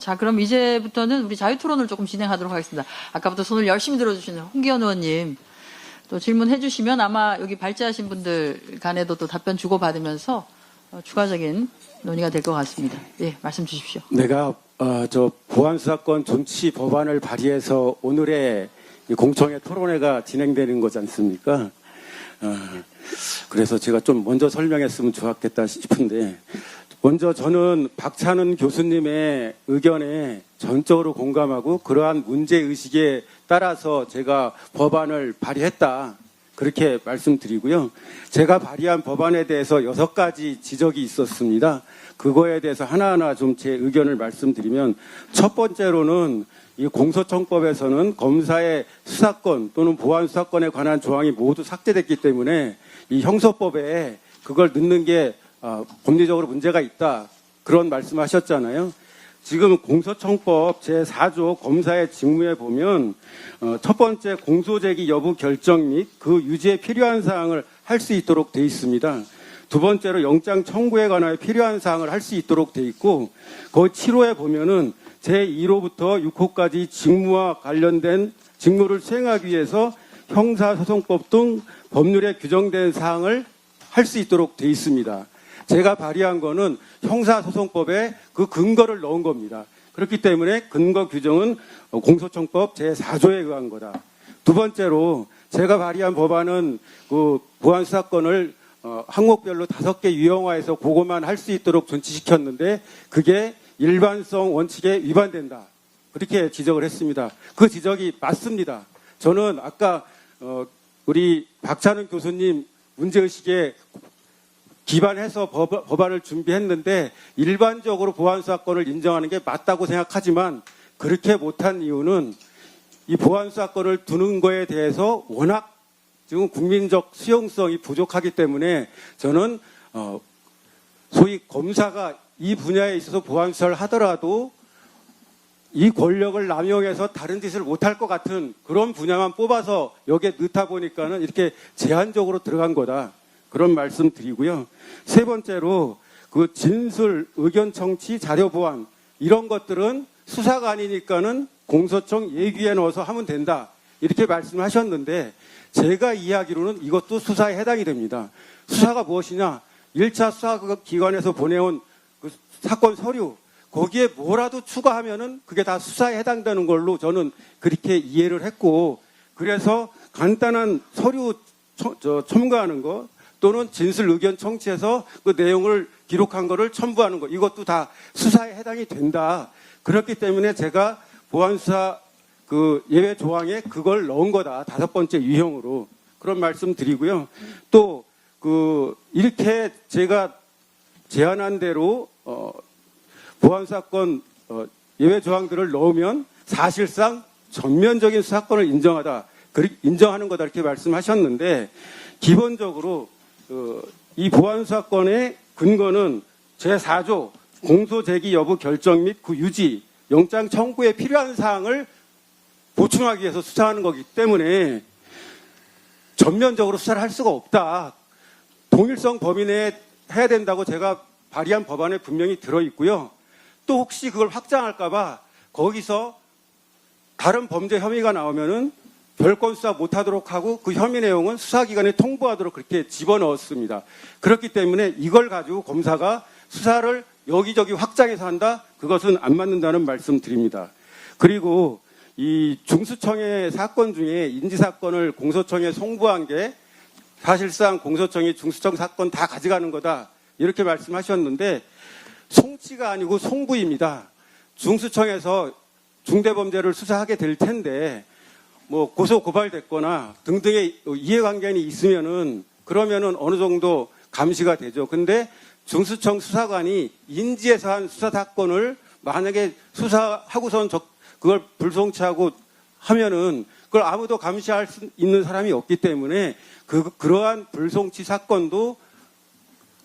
자, 그럼 이제부터는 우리 자유토론을 조금 진행하도록 하겠습니다. 아까부터 손을 열심히 들어주시는 홍기현 의원님 또 질문해 주시면 아마 여기 발제하신 분들 간에도 또 답변 주고받으면서 추가적인 논의가 될 것 같습니다. 예, 말씀 주십시오. 내가 저 보안수사권 존치 법안을 발의해서 오늘의 이 공청회 토론회가 진행되는 거지 않습니까? 그래서 제가 좀 먼저 설명했으면 좋았겠다 싶은데, 먼저 저는 박찬은 교수님의 의견에 전적으로 공감하고 그러한 문제의식에 따라서 제가 법안을 발의했다, 그렇게 말씀드리고요. 제가 발의한 법안에 대해서 6가지 지적이 있었습니다. 그거에 대해서 하나하나 좀 제 의견을 말씀드리면, 첫 번째로는 이 공소청법에서는 검사의 수사권 또는 보안수사권에 관한 조항이 모두 삭제됐기 때문에 이 형소법에 그걸 넣는 게 법리적으로 문제가 있다, 그런 말씀하셨잖아요. 지금 공소청법 제4조 검사의 직무에 보면 첫 번째 공소제기 여부 결정 및 그 유지에 필요한 사항을 할 수 있도록 돼 있습니다. 두 번째로 영장 청구에 관하여 필요한 사항을 할 수 있도록 돼 있고, 거기 7호에 보면은 제1호부터 6호까지 직무와 관련된 직무를 수행하기 위해서 형사소송법 등 법률에 규정된 사항을 할 수 있도록 돼 있습니다. 제가 발의한 거는 형사소송법에 그 근거를 넣은 겁니다. 그렇기 때문에 근거 규정은 공소청법 제4조에 의한 거다. 두 번째로 제가 발의한 법안은 그 보안수사권을 항목별로 5개 유형화해서 그것만 할 수 있도록 존치시켰는데 그게 일반성 원칙에 위반된다, 그렇게 지적을 했습니다. 그 지적이 맞습니다. 저는 아까 우리 박찬은 교수님 문제의식에 기반해서 법안을 준비했는데 일반적으로 보안수사권을 인정하는 게 맞다고 생각하지만, 그렇게 못한 이유는 이 보안수사권을 두는 거에 대해서 워낙 지금 국민적 수용성이 부족하기 때문에 저는 소위 검사가 이 분야에 있어서 보안수사를 하더라도 이 권력을 남용해서 다른 짓을 못할 것 같은 그런 분야만 뽑아서 여기에 넣다 보니까는 이렇게 제한적으로 들어간 거다, 그런 말씀 드리고요. 세 번째로 그 진술, 의견 청취, 자료 보완, 이런 것들은 수사가 아니니까는 공소청 예규에 넣어서 하면 된다, 이렇게 말씀하셨는데 제가 이해하기로는 이것도 수사에 해당이 됩니다. 수사가 무엇이냐? 1차 수사기관에서 보내온 그 사건 서류, 거기에 뭐라도 추가하면은 그게 다 수사에 해당되는 걸로 저는 그렇게 이해를 했고, 그래서 간단한 서류 첨가하는 거 또는 진술 의견 청취해서 그 내용을 기록한 거를 첨부하는 거, 이것도 다 수사에 해당이 된다. 그렇기 때문에 제가 보안수사 그 예외 조항에 그걸 넣은 거다, 5번째 유형으로, 그런 말씀 드리고요. 또 그 이렇게 제가 제안한 대로 보안사건 예외 조항들을 넣으면 사실상 전면적인 수사권을 인정하는 거다, 이렇게 말씀하셨는데, 기본적으로 이 보안수사권의 근거는 제4조 공소제기 여부 결정 및 그 유지, 영장 청구에 필요한 사항을 보충하기 위해서 수사하는 거기 때문에 전면적으로 수사를 할 수가 없다. 동일성 범위 내에 해야 된다고 제가 발의한 법안에 분명히 들어있고요. 또 혹시 그걸 확장할까봐 거기서 다른 범죄 혐의가 나오면은 별건 수사 못하도록 하고 그 혐의 내용은 수사기관에 통보하도록 그렇게 집어넣었습니다. 그렇기 때문에 이걸 가지고 검사가 수사를 여기저기 확장해서 한다? 그것은 안 맞는다는 말씀 드립니다. 그리고 이 중수청의 사건 중에 인지사건을 공소청에 송부한 게 사실상 공소청이 중수청 사건 다 가져가는 거다, 이렇게 말씀하셨는데 송치가 아니고 송부입니다. 중수청에서 중대범죄를 수사하게 될 텐데 뭐 고소 고발됐거나 등등의 이해관계는 있으면은 그러면은 어느 정도 감시가 되죠. 근데 중수청 수사관이 인지에서 한 수사 사건을 만약에 수사하고선 그걸 불송치하고 하면은 그걸 아무도 감시할 수 있는 사람이 없기 때문에 그러한 불송치 사건도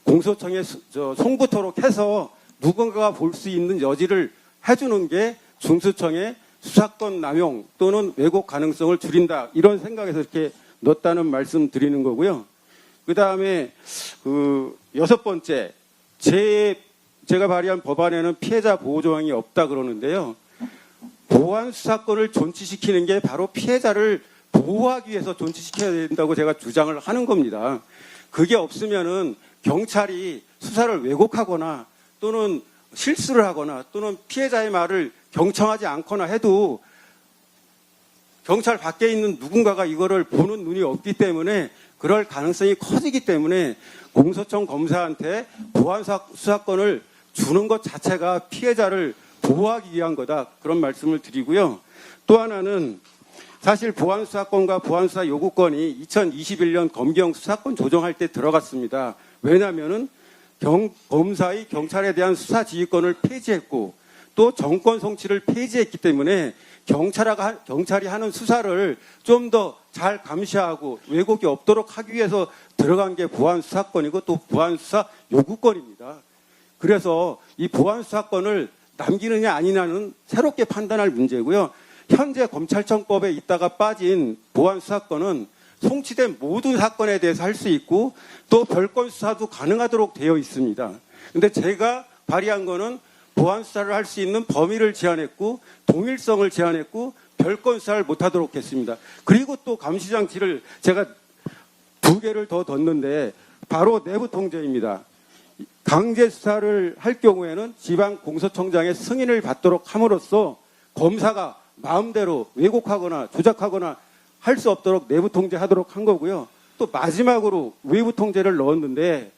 공소청에 송부토록 해서 누군가가 볼 수 있는 여지를 해주는 게 중수청의 수사권 남용 또는 왜곡 가능성을 줄인다, 이런 생각에서 이렇게 넣었다는 말씀 드리는 거고요. 그 다음에 그 6번째, 제 제가 발의한 법안에는 피해자 보호 조항이 없다 그러는데요. 보안 수사권을 존치시키는 게 바로 피해자를 보호하기 위해서 존치시켜야 된다고 제가 주장을 하는 겁니다. 그게 없으면은 경찰이 수사를 왜곡하거나 또는 실수를 하거나 또는 피해자의 말을 경청하지 않거나 해도 경찰 밖에 있는 누군가가 이거를 보는 눈이 없기 때문에 그럴 가능성이 커지기 때문에 공소청 검사한테 보안 수사권을 주는 것 자체가 피해자를 보호하기 위한 거다. 그런 말씀을 드리고요. 또 하나는 사실 보안 수사권과 보안 수사 요구권이 2021년 검경 수사권 조정할 때 들어갔습니다. 왜냐하면은 검사의 경찰에 대한 수사 지휘권을 폐지했고 또 정권 송치를 폐지했기 때문에 경찰이 하는 수사를 좀 더 잘 감시하고 왜곡이 없도록 하기 위해서 들어간 게 보안 수사권이고 또 보안 수사 요구권입니다. 그래서 이 보안 수사권을 남기느냐 아니냐는 새롭게 판단할 문제고요. 현재 검찰청법에 있다가 빠진 보안 수사권은 송치된 모든 사건에 대해서 할 수 있고 또 별건 수사도 가능하도록 되어 있습니다. 근데 제가 발의한 거는 보안 수사를 할 수 있는 범위를 제한했고 동일성을 제한했고 별건 수사를 못하도록 했습니다. 그리고 또 감시장치를 제가 2개를 더 뒀는데 바로 내부 통제입니다. 강제 수사를 할 경우에는 지방 공소청장의 승인을 받도록 함으로써 검사가 마음대로 왜곡하거나 조작하거나 할 수 없도록 내부 통제하도록 한 거고요. 또 마지막으로 외부 통제를 넣었는데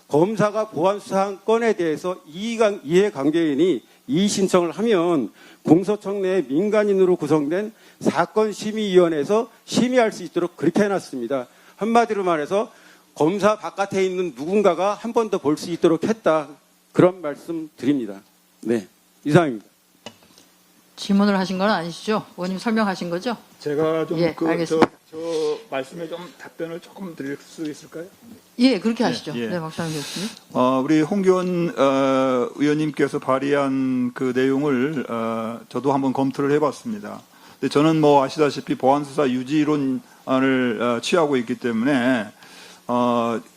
검사가 보안 수사권에 대해서 이해관계인이 이의 신청을 하면 공소청 내 민간인으로 구성된 사건심의위원회에서 심의할 수 있도록 그렇게 해놨습니다. 한마디로 말해서 검사 바깥에 있는 누군가가 한 번 더 볼 수 있도록 했다. 그런 말씀 드립니다. 네, 이상입니다. 질문을 하신 건 아니시죠? 의원님 설명하신 거죠? 제가 좀 예, 알겠습니다. 저 말씀에 좀 답변을 조금 드릴 수 있을까요? 예, 그렇게 하시죠. 예. 네, 박찬호 교수님. 우리 홍기원 의원님께서 발의한 그 내용을 저도 한번 검토를 해봤습니다. 근데 저는 뭐 아시다시피 보안수사 유지론을 취하고 있기 때문에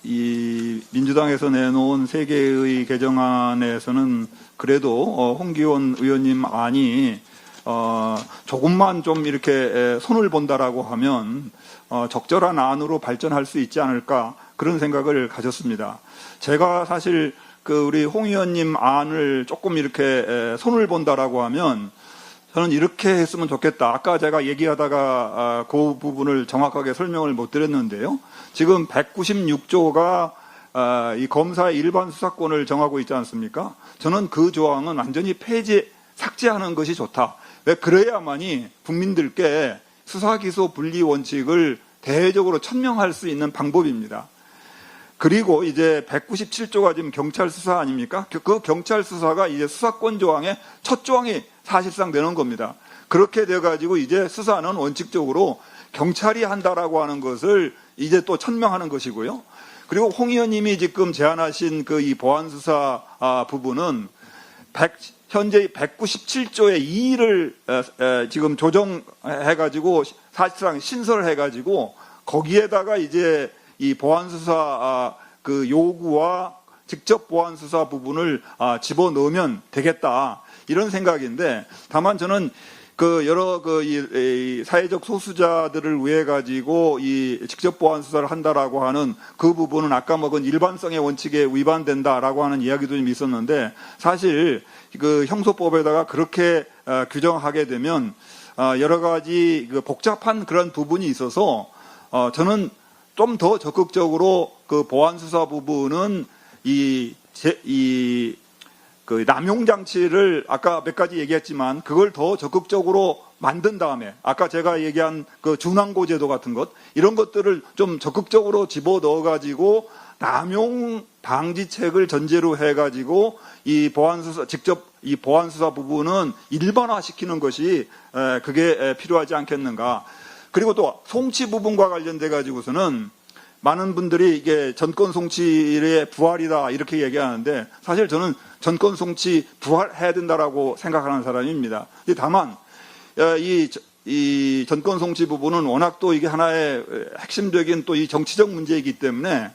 이 민주당에서 내놓은 3개의 개정안에서는 그래도 홍기원 의원님 안이 조금만 좀 이렇게 손을 본다라고 하면 적절한 안으로 발전할 수 있지 않을까 그런 생각을 가졌습니다. 제가 사실 그 우리 홍 의원님 안을 조금 이렇게 손을 본다라고 하면 저는 이렇게 했으면 좋겠다. 아까 제가 얘기하다가 그 부분을 정확하게 설명을 못 드렸는데요. 지금 196조가 이 검사의 일반 수사권을 정하고 있지 않습니까? 저는 그 조항은 완전히 삭제하는 것이 좋다. 왜 그래야만이 국민들께 수사기소 분리 원칙을 대외적으로 천명할 수 있는 방법입니다. 그리고 이제 197조가 지금 경찰 수사 아닙니까? 그 경찰 수사가 이제 수사권 조항의 첫 조항이 사실상 되는 겁니다. 그렇게 돼가지고 이제 수사는 원칙적으로 경찰이 한다라고 하는 것을 이제 또 천명하는 것이고요. 그리고 홍 의원님이 지금 제안하신 그 이 보안수사 부분은 현재 197조의 2를 지금 조정해가지고 사실상 신설해가지고 거기에다가 이제 이 보안수사 그 요구와 직접 보안수사 부분을 집어넣으면 되겠다 이런 생각인데 다만 저는 그 여러 이 사회적 소수자들을 위해 가지고 이 직접 보안 수사를 한다라고 하는 그 부분은 아까 먹은 일반성의 원칙에 위반된다라고 하는 이야기도 좀 있었는데 사실 그 형소법에다가 그렇게 규정하게 되면 여러 가지 그 복잡한 그런 부분이 있어서 저는 좀 더 적극적으로 그 보안 수사 부분은 그 남용 장치를 아까 몇 가지 얘기했지만 그걸 더 적극적으로 만든 다음에 아까 제가 얘기한 그 준항고 제도 같은 것 이런 것들을 좀 적극적으로 집어넣어 가지고 남용 방지책을 전제로 해 가지고 이 보안수사 직접 이 보안수사 부분은 일반화시키는 것이 그게 필요하지 않겠는가. 그리고 또 송치 부분과 관련돼 가지고서는 많은 분들이 이게 전권 송치의 부활이다 이렇게 얘기하는데 사실 저는 전권 송치 부활해야 된다라고 생각하는 사람입니다. 다만 이 전권 송치 부분은 워낙 또 이게 하나의 핵심적인 또 이 정치적 문제이기 때문에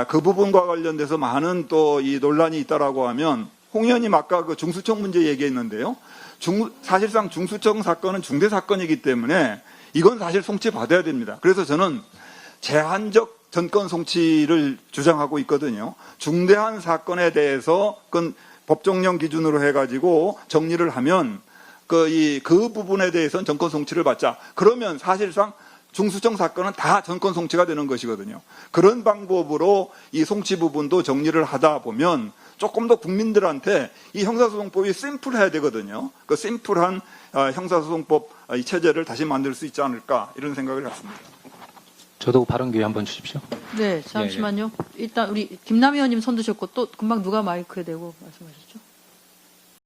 그 부분과 관련돼서 많은 또 이 논란이 있다라고 하면 홍 의원님 아까 그 중수청 문제 얘기했는데요. 사실상 중수청 사건은 중대 사건이기 때문에 이건 사실 송치 받아야 됩니다. 그래서 저는 제한적 전권 송치를 주장하고 있거든요. 중대한 사건에 대해서 그건 법정령 기준으로 해가지고 정리를 하면 그 부분에 대해서는 전권 송치를 받자. 그러면 사실상 중수청 사건은 다 전권 송치가 되는 것이거든요. 그런 방법으로 이 송치 부분도 정리를 하다 보면 조금 더 국민들한테 이 형사소송법이 심플해야 되거든요. 그 심플한 형사소송법 이 체제를 다시 만들 수 있지 않을까 이런 생각을 갖습니다. 저도 발언 기회 한번 주십시오. 네, 잠시만요. 일단 우리 김남 의원님 손 드셨고 또 금방 누가 마이크에 대고 말씀하셨죠?